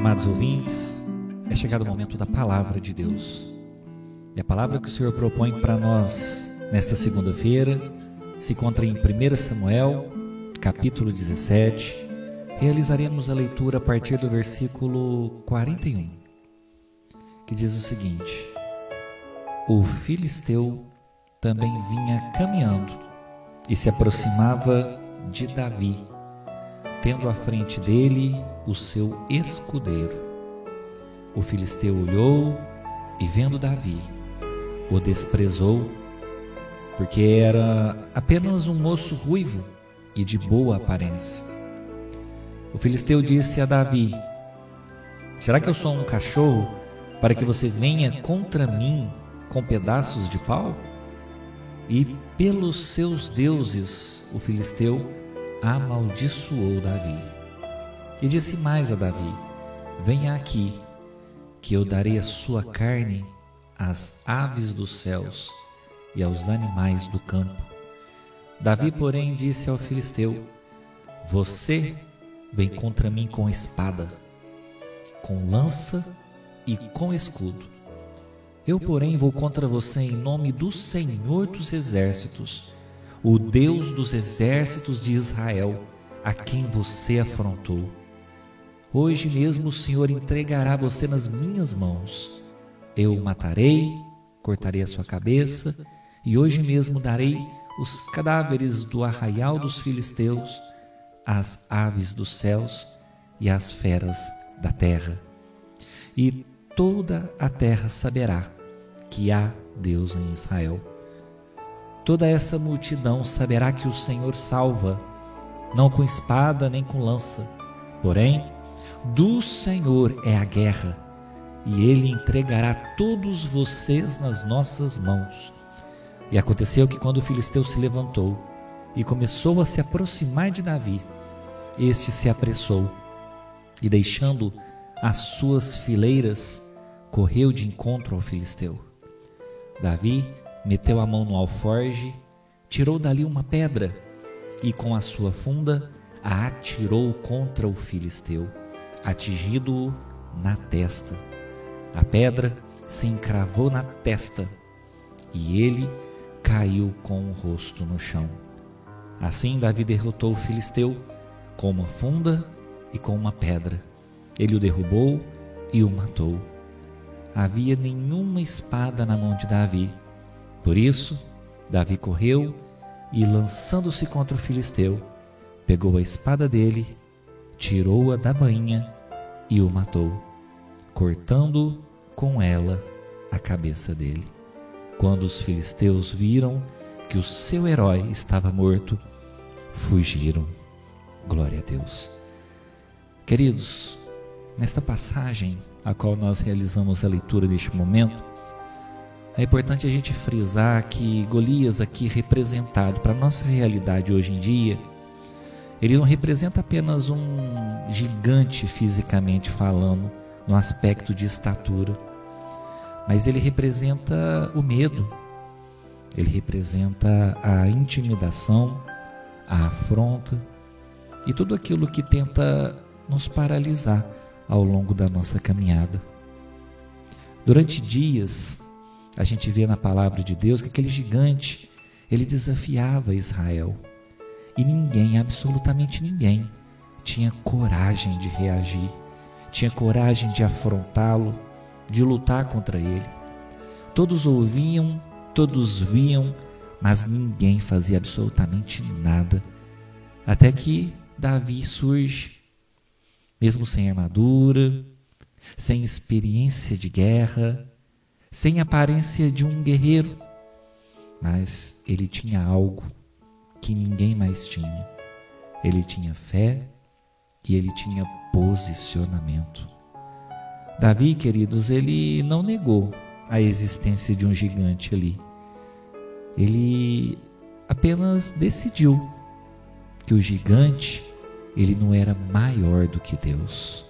Amados ouvintes, é chegado o momento da Palavra de Deus. E a palavra que o Senhor propõe para nós nesta segunda-feira se encontra em 1 Samuel, capítulo 17. Realizaremos a leitura a partir do versículo 41, que diz o seguinte: O filisteu também vinha caminhando e se aproximava de Davi, tendo à frente dele o seu escudeiro. O filisteu olhou e, vendo Davi, o desprezou, porque era apenas um moço ruivo e de boa aparência. O filisteu disse a Davi: Será que eu sou um cachorro para que você venha contra mim com pedaços de pau? E pelos seus deuses o filisteu amaldiçoou Davi. E disse mais a Davi: Venha aqui, que eu darei a sua carne às aves dos céus e aos animais do campo. Davi, porém, disse ao filisteu: Você vem contra mim com espada, com lança e com escudo. Eu, porém, vou contra você em nome do Senhor dos Exércitos, o Deus dos exércitos de Israel, a quem você afrontou. Hoje mesmo o Senhor entregará você nas minhas mãos. Eu o matarei, cortarei a sua cabeça, e hoje mesmo darei os cadáveres do arraial dos filisteus às aves dos céus e às feras da terra. E toda a terra saberá que há Deus em Israel. Toda essa multidão saberá que o Senhor salva, não com espada nem com lança, porém, do Senhor é a guerra, e Ele entregará todos vocês nas nossas mãos. E aconteceu que quando o filisteu se levantou e começou a se aproximar de Davi, este se apressou e, deixando as suas fileiras, correu de encontro ao filisteu. Davi meteu a mão no alforje, tirou dali uma pedra e com a sua funda a atirou contra o filisteu, atingindo-o na testa. A pedra se encravou na testa e ele caiu com o rosto no chão. Assim Davi derrotou o filisteu com uma funda e com uma pedra. Ele o derrubou e o matou. Havia nenhuma espada na mão de Davi. Por isso, Davi correu e, lançando-se contra o filisteu, pegou a espada dele, tirou-a da bainha e o matou, cortando com ela a cabeça dele. Quando os filisteus viram que o seu herói estava morto, fugiram. Glória a Deus. Queridos, nesta passagem a qual nós realizamos a leitura neste momento, é importante a gente frisar que Golias aqui representado para a nossa realidade hoje em dia, ele não representa apenas um gigante fisicamente falando, no aspecto de estatura, mas ele representa o medo, ele representa a intimidação, a afronta e tudo aquilo que tenta nos paralisar ao longo da nossa caminhada. Durante dias, a gente vê na palavra de Deus que aquele gigante, ele desafiava Israel. E ninguém, absolutamente ninguém, tinha coragem de reagir, tinha coragem de afrontá-lo, de lutar contra ele. Todos ouviam, todos viam, mas ninguém fazia absolutamente nada. Até que Davi surge, mesmo sem armadura, sem experiência de guerra, sem aparência de um guerreiro, mas ele tinha algo que ninguém mais tinha. Ele tinha fé e ele tinha posicionamento. Davi, queridos, ele não negou a existência de um gigante ali. Ele apenas decidiu que o gigante, ele não era maior do que Deus.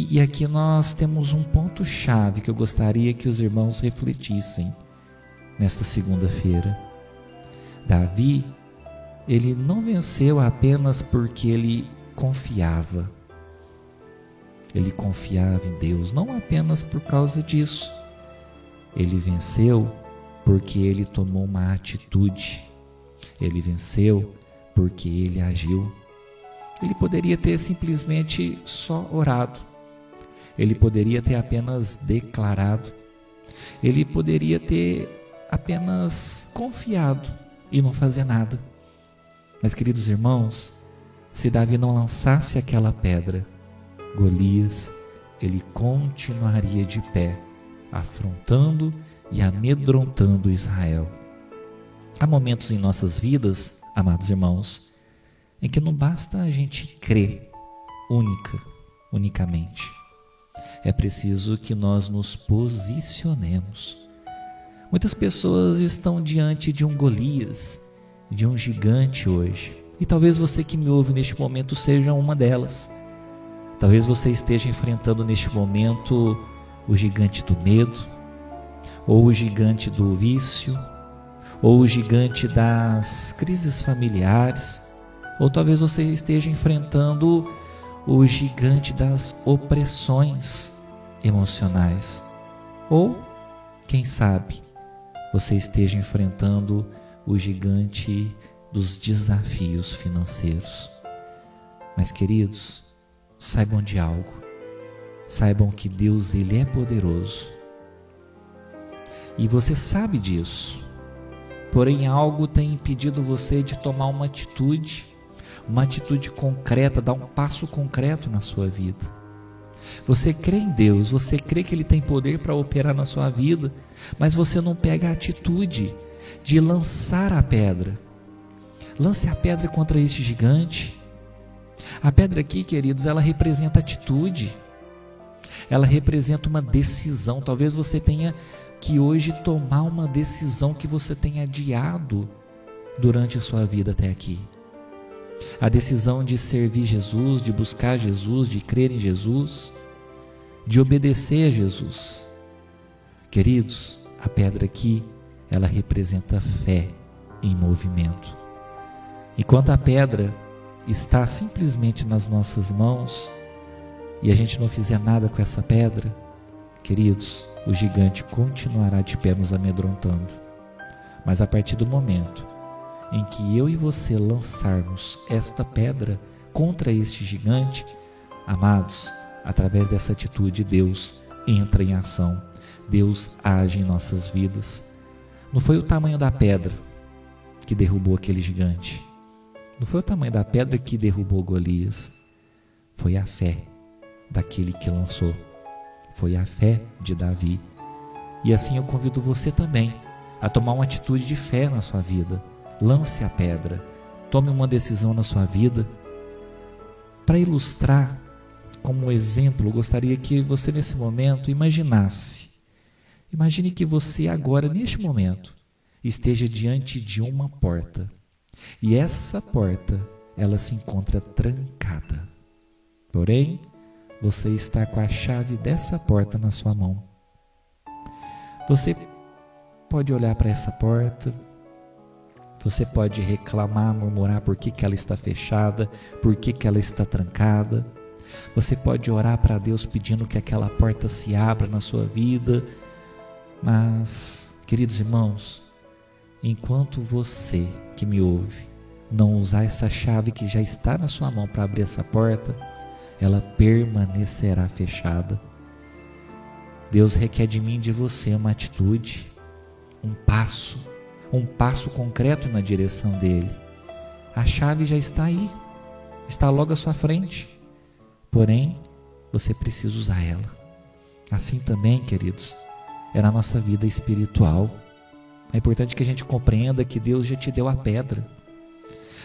E aqui nós temos um ponto-chave que eu gostaria que os irmãos refletissem nesta segunda-feira. Davi, ele não venceu apenas porque ele confiava. ele confiava em Deus, não apenas por causa disso. Ele venceu porque ele tomou uma atitude. Ele venceu porque ele agiu. Ele poderia ter simplesmente só orado. Ele poderia ter apenas declarado. Ele poderia ter apenas confiado e não fazer nada. Mas, queridos irmãos, se Davi não lançasse aquela pedra, Golias, ele continuaria de pé, afrontando e amedrontando Israel. Há momentos em nossas vidas, amados irmãos, em que não basta a gente crer unicamente. É preciso que nós nos posicionemos. Muitas pessoas estão diante de um Golias, de um gigante hoje. E talvez você que me ouve neste momento seja uma delas. Talvez você esteja enfrentando neste momento o gigante do medo, ou o gigante do vício, ou o gigante das crises familiares, ou talvez você esteja enfrentando o gigante das opressões emocionais, ou, quem sabe, você esteja enfrentando o gigante dos desafios financeiros. Mas, queridos, saibam de algo. Saibam que Deus, Ele é poderoso. E você sabe disso. Porém, algo tem impedido você de tomar uma atitude concreta, dar um passo concreto na sua vida. Você crê em Deus, você crê que Ele tem poder para operar na sua vida, mas você não pega a atitude de lançar a pedra. Lance a pedra contra este gigante. A pedra aqui, queridos, ela representa atitude. Ela representa uma decisão. Talvez você tenha que hoje tomar uma decisão que você tenha adiado durante a sua vida até aqui. A decisão de servir Jesus, de buscar Jesus, de crer em Jesus, de obedecer a Jesus. Queridos, a pedra aqui, ela representa fé em movimento. Enquanto a pedra está simplesmente nas nossas mãos e a gente não fizer nada com essa pedra, queridos, o gigante continuará de pé nos amedrontando. Mas a partir do momento em que eu e você lançarmos esta pedra contra este gigante, amados, através dessa atitude, Deus entra em ação, Deus age em nossas vidas. Não foi o tamanho da pedra que derrubou aquele gigante, não foi o tamanho da pedra que derrubou Golias, foi a fé daquele que lançou, foi a fé de Davi. E assim eu convido você também a tomar uma atitude de fé na sua vida. Lance a pedra, tome uma decisão na sua vida. Para ilustrar, como exemplo, eu gostaria que você nesse momento imagine que você agora, neste momento, esteja diante de uma porta, e essa porta, ela se encontra trancada. Porém, você está com a chave dessa porta na sua mão. Você pode olhar para essa porta, você pode reclamar, murmurar por que ela está fechada, por que ela está trancada. Você pode orar para Deus pedindo que aquela porta se abra na sua vida. Mas, queridos irmãos, enquanto você que me ouve não usar essa chave que já está na sua mão para abrir essa porta, ela permanecerá fechada. Deus requer de mim e de você uma atitude, um passo concreto na direção dele. A chave já está aí, está logo à sua frente, porém você precisa usar ela. Assim também, queridos, é na nossa vida espiritual. É importante que a gente compreenda que Deus já te deu a pedra,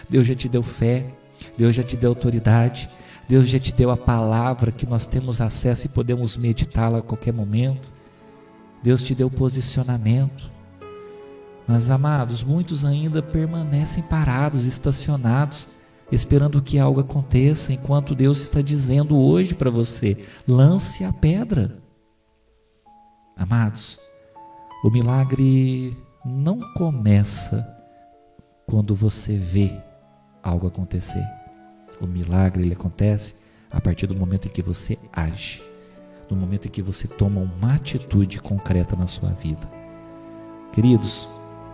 Deus já te deu fé, Deus já te deu autoridade, Deus já te deu a palavra que nós temos acesso e podemos meditá-la a qualquer momento. Deus te deu posicionamento. Mas, amados, muitos ainda permanecem parados, estacionados, esperando que algo aconteça, enquanto Deus está dizendo hoje para você: lance a pedra. Amados, o milagre não começa quando você vê algo acontecer. O milagre, ele acontece a partir do momento em que você age, no momento em que você toma uma atitude concreta na sua vida. Queridos,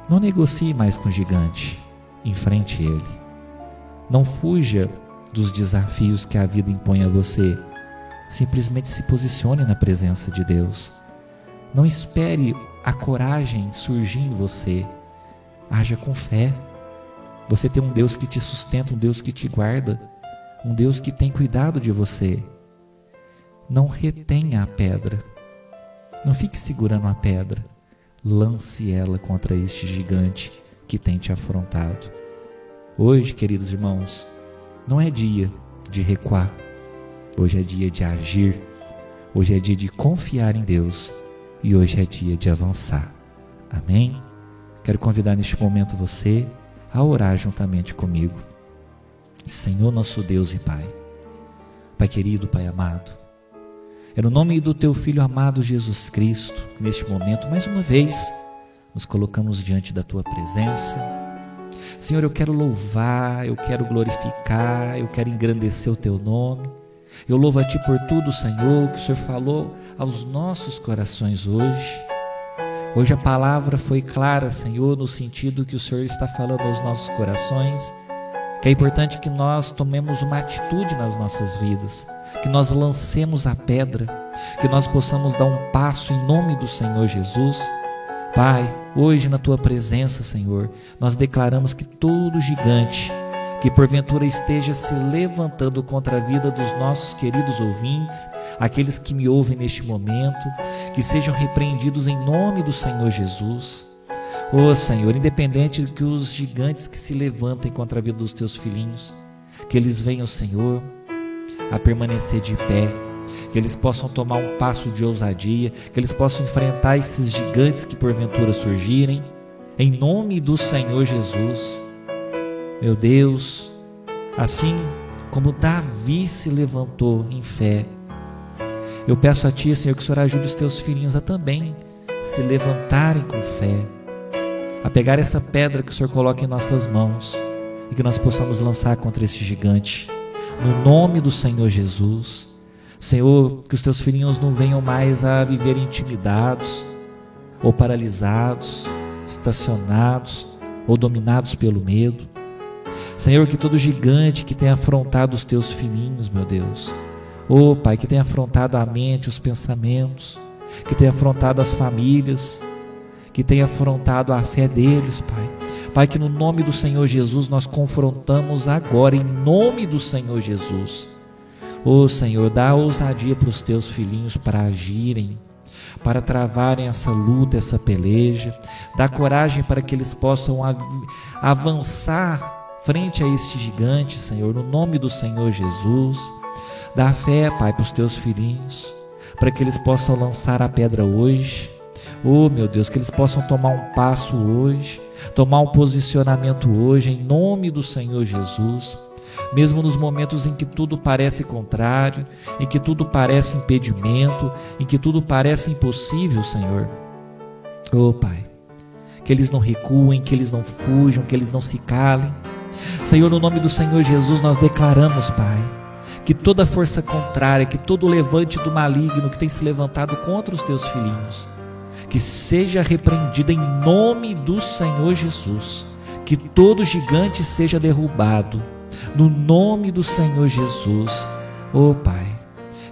não negocie mais com o gigante, enfrente ele. Não fuja dos desafios que a vida impõe a você. Simplesmente se posicione na presença de Deus. Não espere a coragem surgir em você. Haja com fé. Você tem um Deus que te sustenta, um Deus que te guarda, um Deus que tem cuidado de você. Não retenha a pedra. Não fique segurando a pedra. Lance ela contra este gigante que tem te afrontado. Hoje, queridos irmãos, não é dia de recuar. Hoje é dia de agir. Hoje é dia de confiar em Deus. E hoje é dia de avançar. Amém? Quero convidar neste momento você a orar juntamente comigo. Senhor nosso Deus e Pai, Pai querido, Pai amado, é no nome do Teu Filho amado Jesus Cristo, que neste momento, mais uma vez, nos colocamos diante da Tua presença. Senhor, eu quero louvar, eu quero glorificar, eu quero engrandecer o Teu nome. Eu louvo a Ti por tudo, Senhor, que o Senhor falou aos nossos corações hoje. Hoje a palavra foi clara, Senhor, no sentido que o Senhor está falando aos nossos corações, que é importante que nós tomemos uma atitude nas nossas vidas, que nós lancemos a pedra, que nós possamos dar um passo em nome do Senhor Jesus. Pai, hoje na Tua presença, Senhor, nós declaramos que todo gigante que porventura esteja se levantando contra a vida dos nossos queridos ouvintes, aqueles que me ouvem neste momento, que sejam repreendidos em nome do Senhor Jesus. Ó Senhor, independente de que os gigantes que se levantem contra a vida dos Teus filhinhos, que eles venham, Senhor, a permanecer de pé, que eles possam tomar um passo de ousadia, que eles possam enfrentar esses gigantes que porventura surgirem, em nome do Senhor Jesus. Meu Deus, assim como Davi se levantou em fé, eu peço a Ti, Senhor, que o Senhor ajude os Teus filhinhos a também se levantarem com fé, a pegar essa pedra que o Senhor coloca em nossas mãos e que nós possamos lançar contra esse gigante, no nome do Senhor Jesus. Senhor, que os Teus filhinhos não venham mais a viver intimidados, ou paralisados, estacionados, ou dominados pelo medo. Senhor, que todo gigante que tenha afrontado os Teus filhinhos, meu Deus, Pai, que tenha afrontado a mente, os pensamentos, que tenha afrontado as famílias, que tenha afrontado a fé deles, Pai. Pai, que no nome do Senhor Jesus nós confrontamos agora, em nome do Senhor Jesus. Senhor, dá ousadia para os Teus filhinhos para agirem, para travarem essa luta, essa peleja. Dá coragem para que eles possam avançar frente a este gigante, Senhor, no nome do Senhor Jesus. Dá fé, Pai, para os Teus filhinhos, para que eles possam lançar a pedra hoje. Meu Deus, que eles possam tomar um passo hoje, tomar um posicionamento hoje, em nome do Senhor Jesus. Mesmo nos momentos em que tudo parece contrário, em que tudo parece impedimento, em que tudo parece impossível, Senhor. Pai, que eles não recuem, que eles não fujam, que eles não se calem. Senhor, no nome do Senhor Jesus, nós declaramos, Pai, que toda força contrária, que todo levante do maligno que tem se levantado contra os Teus filhinhos, que seja repreendida em nome do Senhor Jesus, que todo gigante seja derrubado, no nome do Senhor Jesus, Pai,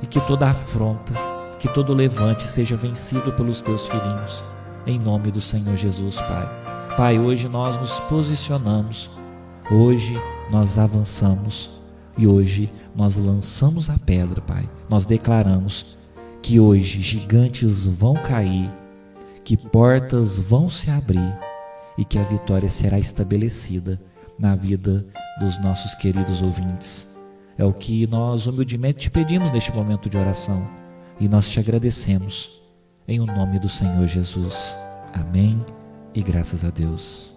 e que toda afronta, que todo levante seja vencido pelos Teus filhinhos, em nome do Senhor Jesus, Pai. Pai, hoje nós nos posicionamos, hoje nós avançamos e hoje nós lançamos a pedra, Pai. Nós declaramos que hoje gigantes vão cair, que portas vão se abrir e que a vitória será estabelecida na vida dos nossos queridos ouvintes. É o que nós humildemente te pedimos neste momento de oração e nós te agradecemos em o nome do Senhor Jesus. Amém e graças a Deus.